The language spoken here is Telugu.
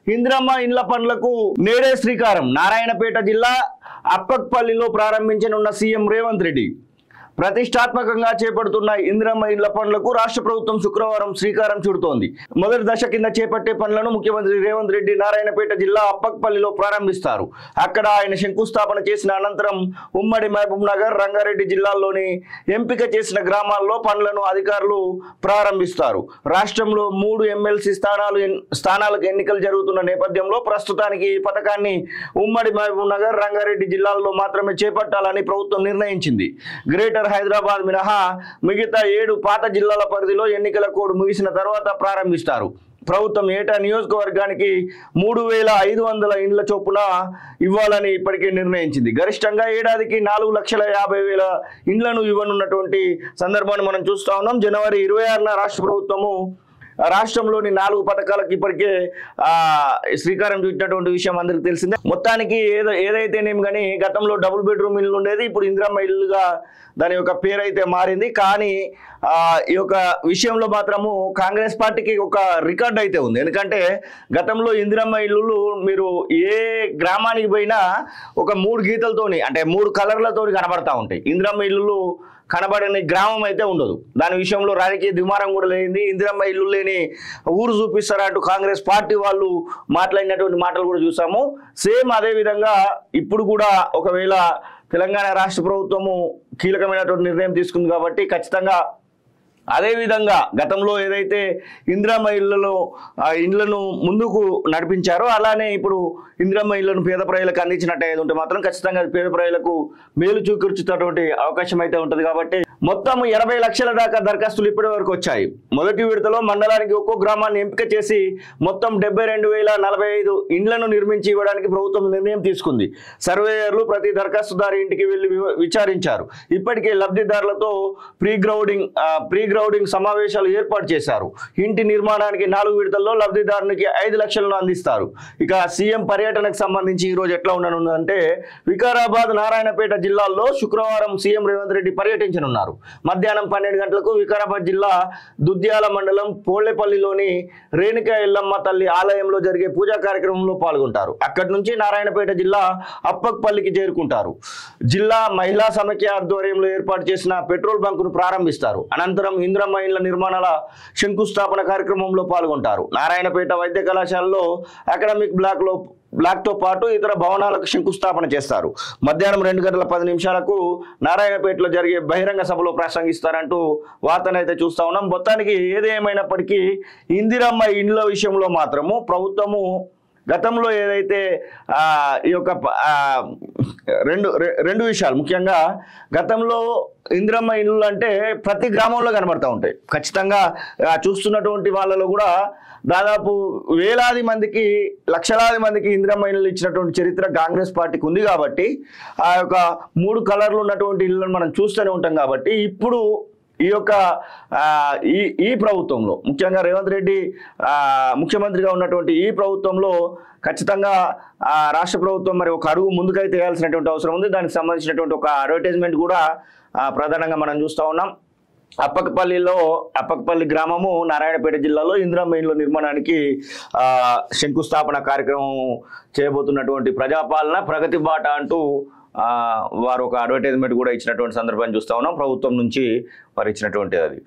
ఇందిరమ్మ ఇండ్ల పనులకు నేడే శ్రీకారం. నారాయణపేట జిల్లా అప్పక్పల్లిలో ప్రారంభించనున్న సీఎం రేవంత్ రెడ్డి. ప్రతిష్టాత్మకంగా చేపడుతున్న ఇందిరమ్మ ఇండ్ల పనులకు రాష్ట్ర ప్రభుత్వం శుక్రవారం శ్రీకారం చుడుతోంది. మొదటి దశ కింద చేపట్టే పనులను ముఖ్యమంత్రి రేవంత్ రెడ్డి నారాయణపేట జిల్లా అప్పక్పల్లిలో ప్రారంభిస్తారు. అక్కడ ఆయన శంకుస్థాపన చేసిన అనంతరం ఉమ్మడి మహబూబ్ నగర్, రంగారెడ్డి జిల్లాల్లోని ఎంపిక చేసిన గ్రామాల్లో పనులను అధికారులు ప్రారంభిస్తారు. రాష్ట్రంలో 3 ఎమ్మెల్సీ స్థానాలకు ఎన్నికలు జరుగుతున్న నేపథ్యంలో ప్రస్తుతానికి ఈ పథకాన్ని ఉమ్మడి మహబూబ్ నగర్, రంగారెడ్డి జిల్లాల్లో మాత్రమే చేపట్టాలని ప్రభుత్వం నిర్ణయించింది. గ్రేటర్ హైదరాబాద్ మినహా మిగతా 7 పాత జిల్లాల పరిధిలో ఎన్నికల కోడ్ ముగిసిన తర్వాత ప్రారంభిస్తారు. ప్రభుత్వం ఏటా నియోజకవర్గానికి 3500 ఇండ్ల చొప్పున ఇవ్వాలని ఇప్పటికే నిర్ణయించింది. గరిష్టంగా ఏడాదికి 4,50,000 ఇండ్లను ఇవ్వనున్నటువంటి సందర్భాన్ని మనం చూస్తా ఉన్నాం. జనవరి 26న రాష్ట్ర ప్రభుత్వము రాష్ట్రంలోని 4 పథకాలకు ఇప్పటికే శ్రీకారం చుట్టినటువంటి విషయం అందరికీ తెలిసిందే. మొత్తానికి ఏదైతేనేమి కానీ గతంలో డబుల్ బెడ్రూమ్ ఇల్లు ఉండేది, ఇప్పుడు ఇందిరమ్మ ఇల్లుగా దాని యొక్క పేరు అయితే మారింది. కానీ ఈ యొక్క విషయంలో మాత్రము కాంగ్రెస్ పార్టీకి ఒక రికార్డ్ అయితే ఉంది. ఎందుకంటే గతంలో ఇందిరమ్మ ఇల్లులు మీరు ఏ గ్రామానికి పోయినా ఒక 3 గీతలతోని, అంటే 3 కలర్లతోని కనబడతా ఉంటాయి. ఇందిరమ్మ ఇల్లులు కనబడని గ్రామం అయితే ఉండదు. దాని విషయంలో రాజకీయ దుమారం కూడా లేనిది. ఇందిరమ్మ ఇల్లు లేని ఊరు చూపిస్తారంటూ కాంగ్రెస్ పార్టీ వాళ్ళు మాట్లాడినటువంటి మాటలు కూడా చూసాము. సేమ్ అదే విధంగా ఇప్పుడు కూడా ఒకవేళ తెలంగాణ రాష్ట్ర ప్రభుత్వము కీలకమైనటువంటి నిర్ణయం తీసుకుంది కాబట్టి ఖచ్చితంగా అదేవిధంగా గతంలో ఏదైతే ఇందిరమ్మ ఇళ్లను ముందుకు నడిపించారో అలానే ఇప్పుడు ఇందిరమ్మ ఇళ్లను పేద ప్రజలకు అందించినట్టు ఏది ఉంటే మాత్రం ఖచ్చితంగా పేద ప్రజలకు మేలు చూకూర్చుతున్నటువంటి అవకాశం అయితే ఉంటుంది. కాబట్టి మొత్తం 80 లక్షల దాకా దరఖాస్తులు ఇప్పటి వరకు వచ్చాయి. మొదటి విడతలో మండలానికి ఒక్కో గ్రామాన్ని ఎంపిక చేసి మొత్తం 72,045 ఇండ్లను నిర్మించి ఇవ్వడానికి ప్రభుత్వం నిర్ణయం తీసుకుంది. సర్వేయర్లు ప్రతి దరఖాస్తుదారు ఇంటికి వెళ్లి విచారించారు. ఇప్పటికే లబ్ధిదారులతో ప్రీ గ్రౌండింగ్ సమావేశాలు ఏర్పాటు చేశారు. ఇంటి నిర్మాణానికి 4 విడతల్లో లబ్ధిదారునికి 5 లక్షలను అందిస్తారు. ఇక సీఎం పర్యటనకు సంబంధించి ఈ రోజు ఎట్లా ఉండనుందంటే వికారాబాద్, నారాయణపేట జిల్లాల్లో శుక్రవారం సీఎం రేవంత్ రెడ్డి పర్యటించనున్నారు. మధ్యాహ్నం 12 గంటలకు వికారాబాద్ జిల్లా దుద్యాల మండలం పోళ్లేపల్లిలోని రేణుకా ఎల్లమ్మ తల్లి ఆలయంలో జరిగే పూజా కార్యక్రమంలో పాల్గొంటారు. అక్కడి నుంచి నారాయణపేట జిల్లా అప్పక్పల్లికి చేరుకుంటారు. జిల్లా మహిళా సమైక్య ఆధ్వర్యంలో ఏర్పాటు చేసిన పెట్రోల్ బంకును ప్రారంభిస్తారు. అనంతరం ఇందిరమ్మ ఇండ్ల నిర్మాణాల శంకుస్థాపన కార్యక్రమంలో పాల్గొంటారు. నారాయణపేట వైద్య కళాశాలలో అకాడమిక్ బ్లాక్తో పాటు ఇతర భవనాలకు శంకుస్థాపన చేస్తారు. మధ్యాహ్నం 2 గంటల 10 నిమిషాలకు నారాయణపేటలో జరిగే బహిరంగ సభలో ప్రసంగిస్తారంటూ వార్తనైతే చూస్తా ఉన్నాం. మొత్తానికి ఏదేమైనప్పటికీ ఇందిరమ్మ ఇండ్ల విషయంలో మాత్రము ప్రభుత్వము గతంలో ఏదైతే ఈ యొక్క రెండు విషయాలు, ముఖ్యంగా గతంలో ఇందిరమ్మ ఇల్లు అంటే ప్రతి గ్రామంలో కనబడతా ఉంటాయి. ఖచ్చితంగా చూస్తున్నటువంటి వాళ్ళలో కూడా దాదాపు వేలాది మందికి, లక్షలాది మందికి ఇందిరమ్మ ఇల్లు ఇచ్చినటువంటి చరిత్ర కాంగ్రెస్ పార్టీకి ఉంది. కాబట్టి ఆ యొక్క 3 కలర్లు ఉన్నటువంటి ఇళ్ళను మనం చూస్తూనే ఉంటాం. కాబట్టి ఇప్పుడు ఈ యొక్క ఈ ప్రభుత్వంలో ముఖ్యంగా రేవంత్ రెడ్డి ముఖ్యమంత్రిగా ఉన్నటువంటి ఈ ప్రభుత్వంలో ఖచ్చితంగా రాష్ట్ర ప్రభుత్వం మరి ఒక అడుగు ముందుకైతే వేయాల్సినటువంటి అవసరం ఉంది. దానికి సంబంధించినటువంటి ఒక అడ్వర్టైజ్మెంట్ కూడా ప్రధానంగా మనం చూస్తూ ఉన్నాం. అప్పక్పల్లి గ్రామము నారాయణపేట జిల్లాలో ఇందిరమ్మ ఇండ్ల నిర్మాణానికి శంకుస్థాపన కార్యక్రమం చేయబోతున్నటువంటి ప్రజాపాలన ప్రగతి బాట అంటూ వారు ఒక అడ్వర్టైజ్మెంట్ కూడా ఇచ్చినటువంటి సందర్భాన్ని చూస్తూ ఉన్నాం. ప్రభుత్వం నుంచి వారు ఇచ్చినటువంటి అది.